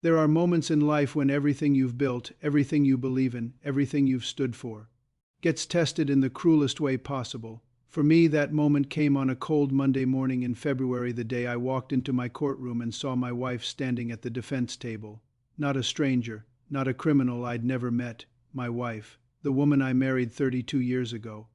There are moments in life when everything you've built, everything you believe in, everything you've stood for, gets tested in the cruelest way possible. For me, that moment came on a cold Monday morning in February, the day I walked into my courtroom and saw my wife standing at the defense table. Not a stranger, not a criminal I'd never met, my wife, the woman I married 32 years ago.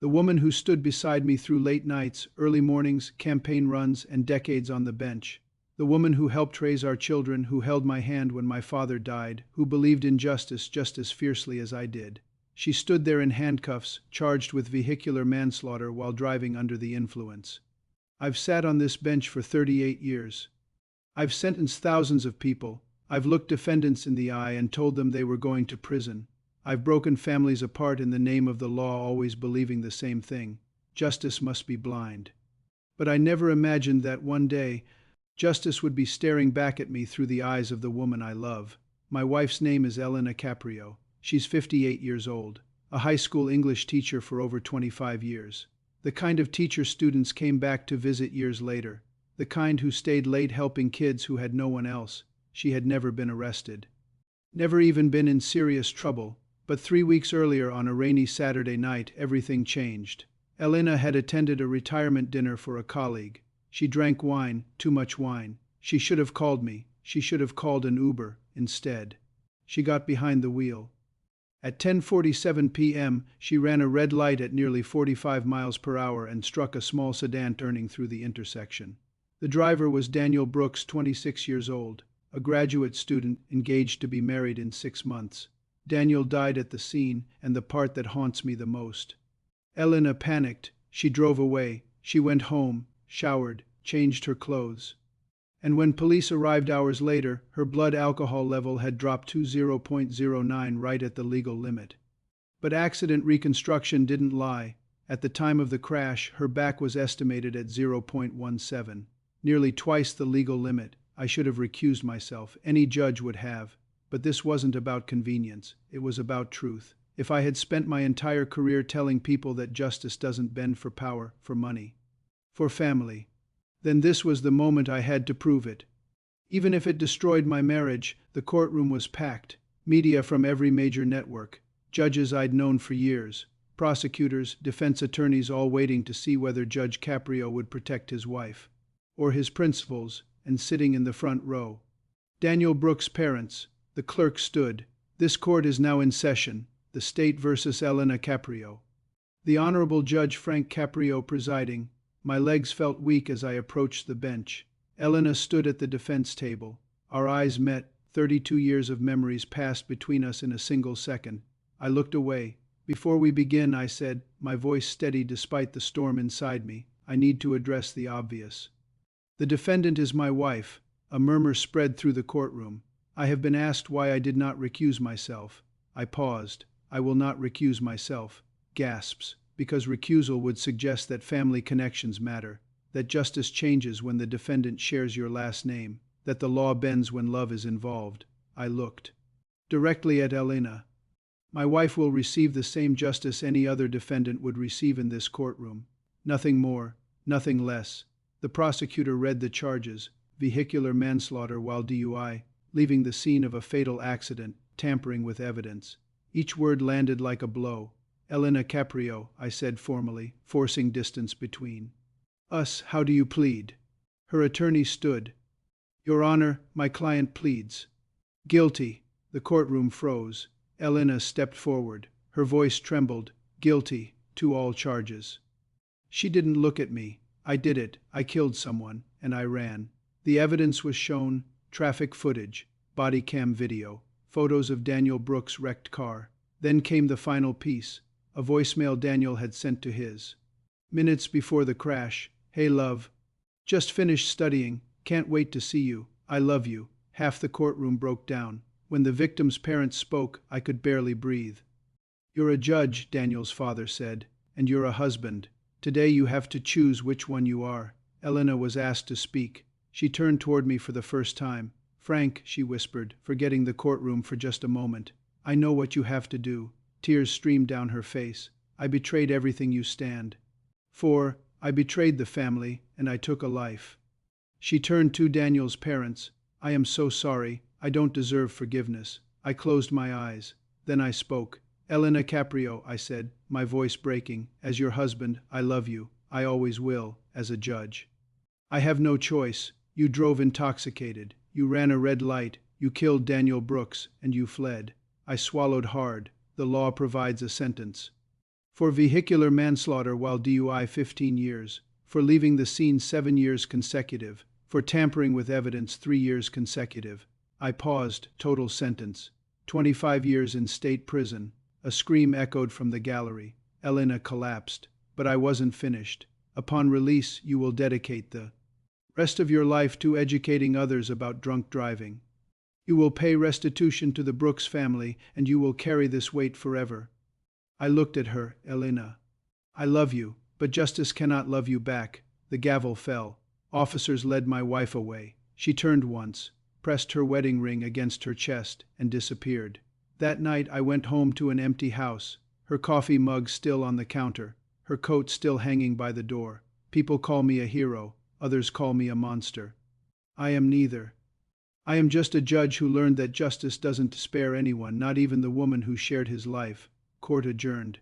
The woman who stood beside me through late nights, early mornings, campaign runs, and decades on the bench. The woman who helped raise our children, who held my hand when my father died, who believed in justice just as fiercely as I did. She stood there in handcuffs, charged with vehicular manslaughter while driving under the influence. I've sat on this bench for 38 years. I've sentenced thousands of people. I've looked defendants in the eye and told them they were going to prison. I've broken families apart in the name of the law, always believing the same thing: justice must be blind. But I never imagined that one day, justice would be staring back at me through the eyes of the woman I love. My wife's name is Judge Caprio. She's 58 years old, a high school English teacher for over 25 years. The kind of teacher students came back to visit years later. The kind who stayed late helping kids who had no one else. She had never been arrested. Never even been in serious trouble. But 3 weeks earlier, on a rainy Saturday night, everything changed. Elena had attended a retirement dinner for a colleague. She drank wine, too much wine. She should have called me. She should have called an Uber instead. She got behind the wheel. At 10:47 p.m., she ran a red light at nearly 45 miles per hour and struck a small sedan turning through the intersection. The driver was Daniel Brooks, 26 years old, a graduate student engaged to be married in 6 months. Daniel died at the scene, and the part that haunts me the most. Elena panicked. She drove away. She went home, showered, changed her clothes. And when police arrived hours later, her blood alcohol level had dropped to 0.09, right at the legal limit. But accident reconstruction didn't lie. At the time of the crash, her back was estimated at 0.17, nearly twice the legal limit. I should have recused myself. Any judge would have. But this wasn't about convenience. It was about truth. If I had spent my entire career telling people that justice doesn't bend for power, for money, for family, then this was the moment I had to prove it. Even if it destroyed my marriage, the courtroom was packed. Media from every major network, judges I'd known for years, prosecutors, defense attorneys, all waiting to see whether Judge Caprio would protect his wife, or his principals, and sitting in the front row, Daniel Brooks' parents. The clerk stood. This court is now in session. The state versus Judge Caprio. The Honorable Judge Frank Caprio presiding. My legs felt weak as I approached the bench. Elena stood at the defense table. Our eyes met. 32 years of memories passed between us in a single second. I looked away. Before we begin, I said, my voice steady despite the storm inside me, I need to address the obvious. The defendant is my wife. A murmur spread through the courtroom. I have been asked why I did not recuse myself. I paused. I will not recuse myself. Gasps. Because recusal would suggest that family connections matter, that justice changes when the defendant shares your last name, that the law bends when love is involved. I looked directly at Elena. My wife will receive the same justice any other defendant would receive in this courtroom. Nothing more, nothing less. The prosecutor read the charges: vehicular manslaughter while DUI, leaving the scene of a fatal accident, tampering with evidence. Each word landed like a blow. Judge Caprio, I said formally, forcing distance between us. How do you plead? Her attorney stood. Your Honor, my client pleads guilty. The courtroom froze. Elena stepped forward. Her voice trembled. Guilty to all charges. She didn't look at me. I did it. I killed someone, and I ran. The evidence was shown: traffic footage, body cam video, photos of Daniel Brooks' wrecked car. Then came the final piece, a voicemail Daniel had sent to his. Minutes before the crash: hey love, just finished studying, can't wait to see you, I love you. Half the courtroom broke down. When the victim's parents spoke, I could barely breathe. You're a judge, Daniel's father said, and you're a husband. Today you have to choose which one you are. Elena was asked to speak. She turned toward me for the first time. Frank, she whispered, forgetting the courtroom for just a moment, I know what you have to do. Tears streamed down her face. I betrayed everything you stand for. I betrayed the family, and I took a life. She turned to Daniel's parents. I am so sorry. I don't deserve forgiveness. I closed my eyes. Then I spoke. Elena Caprio, I said, my voice breaking, as your husband, I love you. I always will, as a judge. I have no choice. You drove intoxicated. You ran a red light. You killed Daniel Brooks, and you fled. I swallowed hard. The law provides a sentence. For vehicular manslaughter while DUI 15 years. For leaving the scene 7 years consecutive. For tampering with evidence 3 years consecutive. I paused. Total sentence. 25 years in state prison. A scream echoed from the gallery. Elena collapsed. But I wasn't finished. Upon release, you will dedicate the rest of your life to educating others about drunk driving. You will pay restitution to the Brooks family, and you will carry this weight forever. I looked at her. Elena, I love you, but justice cannot love you back. The gavel fell. Officers led my wife away. She turned once, pressed her wedding ring against her chest, and disappeared. That night I went home to an empty house, her coffee mug still on the counter, her coat still hanging by the door. People call me a hero, others call me a monster. I am neither. I am just a judge who learned that justice doesn't spare anyone, not even the woman who shared his life. Court adjourned.